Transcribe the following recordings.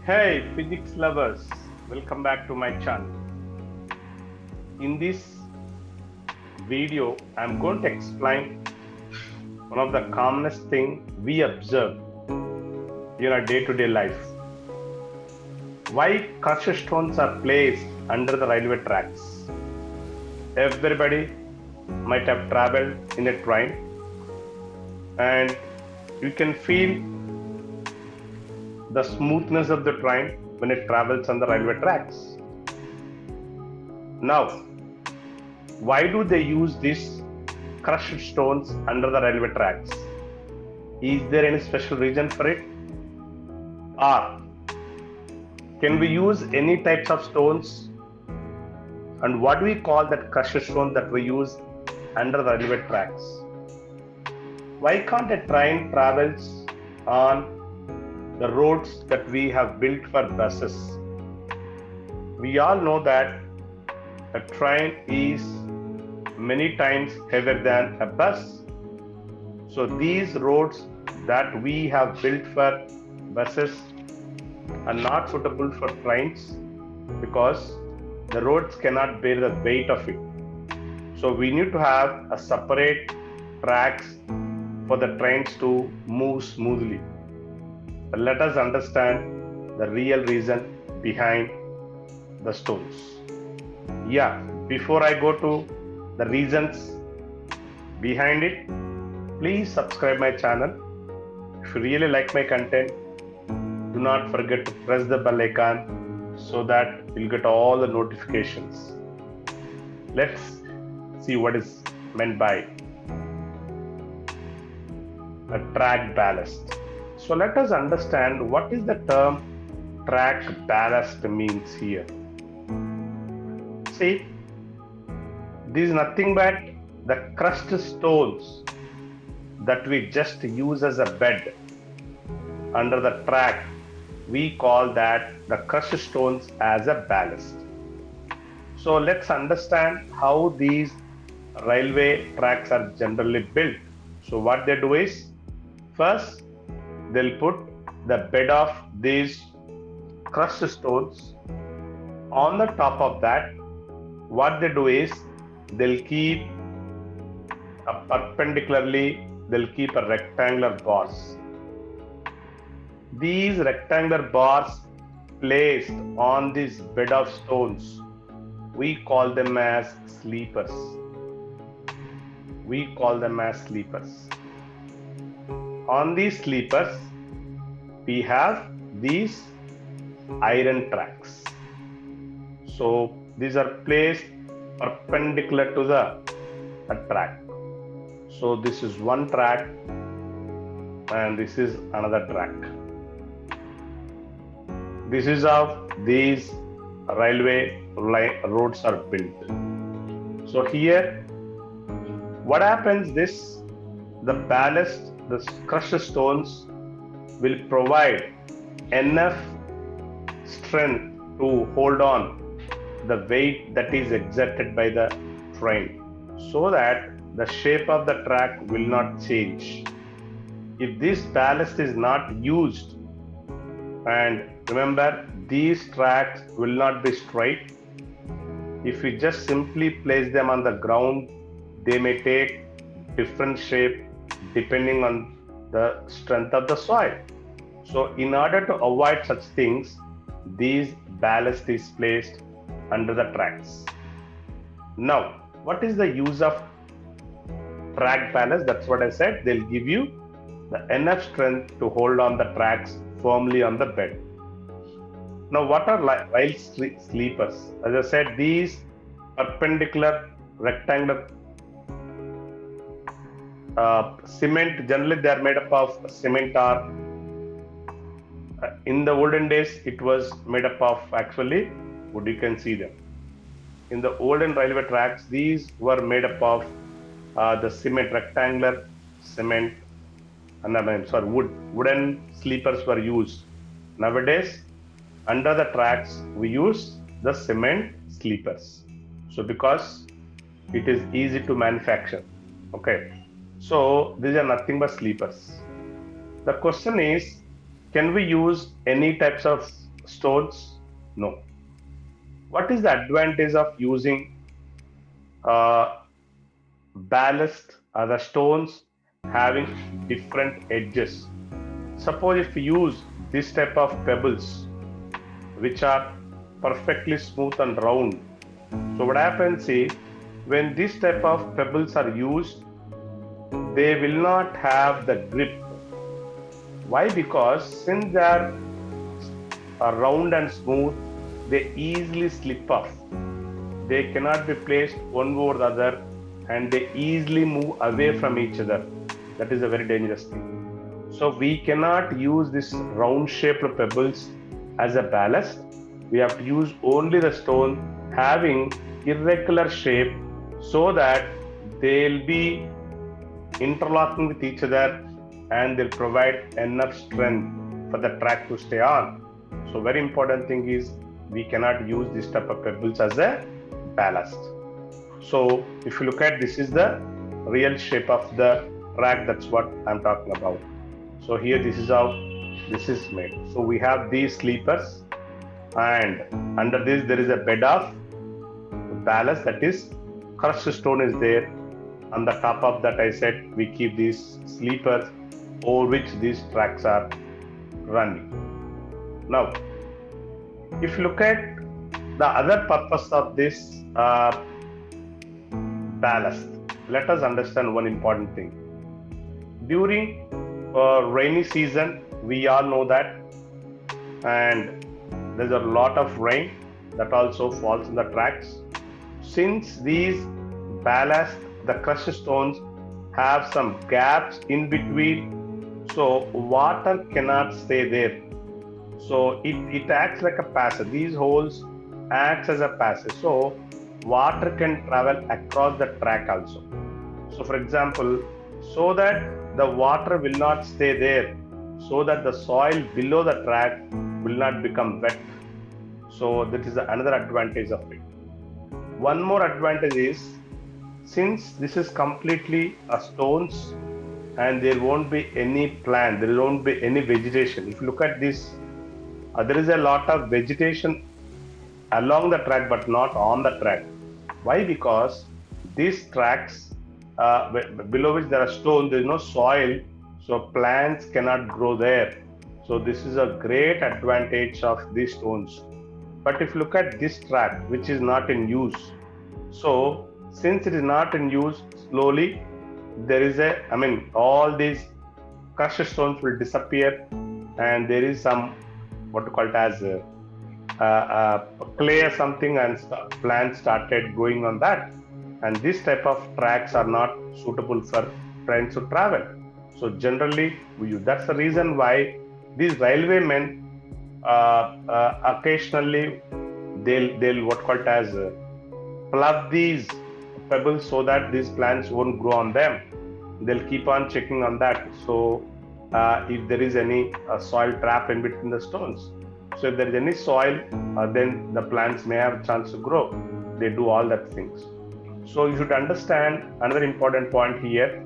Hey physics lovers, welcome back to my channel. In this video, I'm going to explain one of the commonest thing we observe in our day-to-day life. Why crushed stones are placed under the railway tracks. Everybody might have traveled in a train and you can feel the smoothness of the train when it travels on the railway tracks. Now, why do they use these crushed stones under the railway tracks? Is there any special reason for it? Or can we use any types of stones? And what do we call that crushed stone that we use under the railway tracks? Why can't a train travels on the roads that we have built for buses? We all know that a train is many times heavier than a bus. So these roads that we have built for buses are not suitable for trains because the roads cannot bear the weight of it. So we need to have a separate tracks for the trains to move smoothly. But let us understand the real reason behind the stones. Before I go to the reasons behind it, please subscribe my channel. If you really like my content, do not forget to press the bell icon so that you'll get all the notifications. Let's see what is meant by a track ballast. So let us understand what is the term track ballast means here. See, this is nothing but the crushed stones that we just use as a bed under the track. We call that the crushed stones as a ballast. So let's understand how these railway tracks are generally built. So what they do is, first they'll put the bed of these crushed stones. On the top of that, what they do is they'll keep they'll keep a rectangular bars. These rectangular bars placed on this bed of stones, we call them as sleepers. On these sleepers, we have these iron tracks. So these are placed perpendicular to the track. So this is one track and this is another track. This is how these railway roads are built. So here, what happens this, the ballast, the crushed stones will provide enough strength to hold on the weight that is exerted by the train so that the shape of the track will not change. If this ballast is not used, and remember these tracks will not be straight, if we just simply place them on the ground, they may take different shape depending on the strength of the soil. So in order to avoid such things, these ballast is placed under the tracks. Now, what is the use of track ballast? That's what I said. They'll give you the enough strength to hold on the tracks firmly on the bed. Now, what are rail sleepers? As I said, these perpendicular rectangular cement, generally they are made up of cement, or in the olden days it was made up of actually wood. You can see them in the olden railway tracks. These were made up of the cement, rectangular cement, and wooden sleepers were used. Nowadays under the tracks we use the cement sleepers, so because it is easy to manufacture. Okay, so these are nothing but sleepers. The question is, can we use any types of stones? No. What is the advantage of using uh, ballast or the stones having different edges? Suppose if we use this type of pebbles which are perfectly smooth and round. So what happens is when this type of pebbles are used, they will not have the grip. Why? Because since they are round and smooth, they easily slip off. They cannot be placed one over the other and they easily move away from each other. That is a very dangerous thing. So we cannot use this round shaped pebbles as a ballast. We have to use only the stone having irregular shape so that they'll be interlocking with each other and they'll provide enough strength for the track to stay on. So very important thing is we cannot use this type of pebbles as a ballast. So if you look at, this is the real shape of the track. That's what I'm talking about. So here this is how this is made. So we have these sleepers and under this there is a bed of ballast, that is crushed stone is there. On the top of that, I said we keep these sleepers over which these tracks are running. Now, if you look at the other purpose of this ballast, let us understand one important thing. During rainy season, we all know that, and there's a lot of rain that also falls in the tracks. Since these ballast, the crushed stones have some gaps in between, so water cannot stay there. So it acts like a passage. These holes acts as a passage. So water can travel across the track also. So for example, so that the water will not stay there, so that the soil below the track will not become wet. So that is another advantage of it. One more advantage is, since this is completely a stones and there won't be any plant, there won't be any vegetation. If you look at this, there is a lot of vegetation along the track but not on the track. Why? Because these tracks below which there are stones, there is no soil, so plants cannot grow there. So this is a great advantage of these stones. But if you look at this track which is not in use, so since it is not in use, slowly there is all these crushed stones will disappear and there is some what you call it as clay or something, and plants started growing on that, and this type of tracks are not suitable for trains to travel. So generally we use. That's the reason why these railway men occasionally they'll what called as plug these pebbles so that these plants won't grow on them. They'll keep on checking on that. So if there is any soil trap in between the stones, so if there is any soil, then the plants may have a chance to grow. They do all that things. So you should understand another important point here.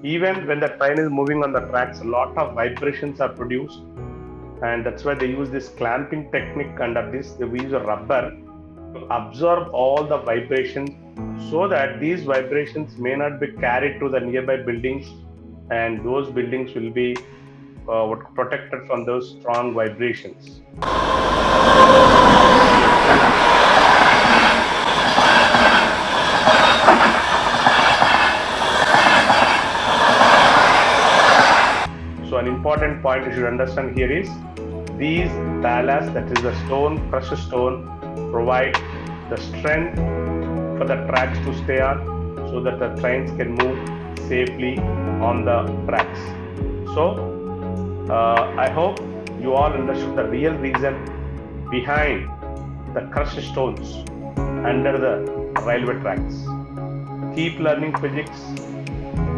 Even when the train is moving on the tracks, a lot of vibrations are produced, and that's why they use this clamping technique. Under this, they use a rubber to absorb all the vibrations so that these vibrations may not be carried to the nearby buildings, and those buildings will be protected from those strong vibrations. So an important point you should understand here is these ballast, that is the stone, crushed stone, provide the strength for the tracks to stay on so that the trains can move safely on the tracks. So I hope you all understood the real reason behind the crushed stones under the railway tracks. Keep learning physics,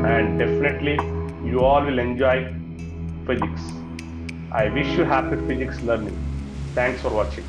and definitely you all will enjoy physics. I wish you happy physics learning. Thanks for watching.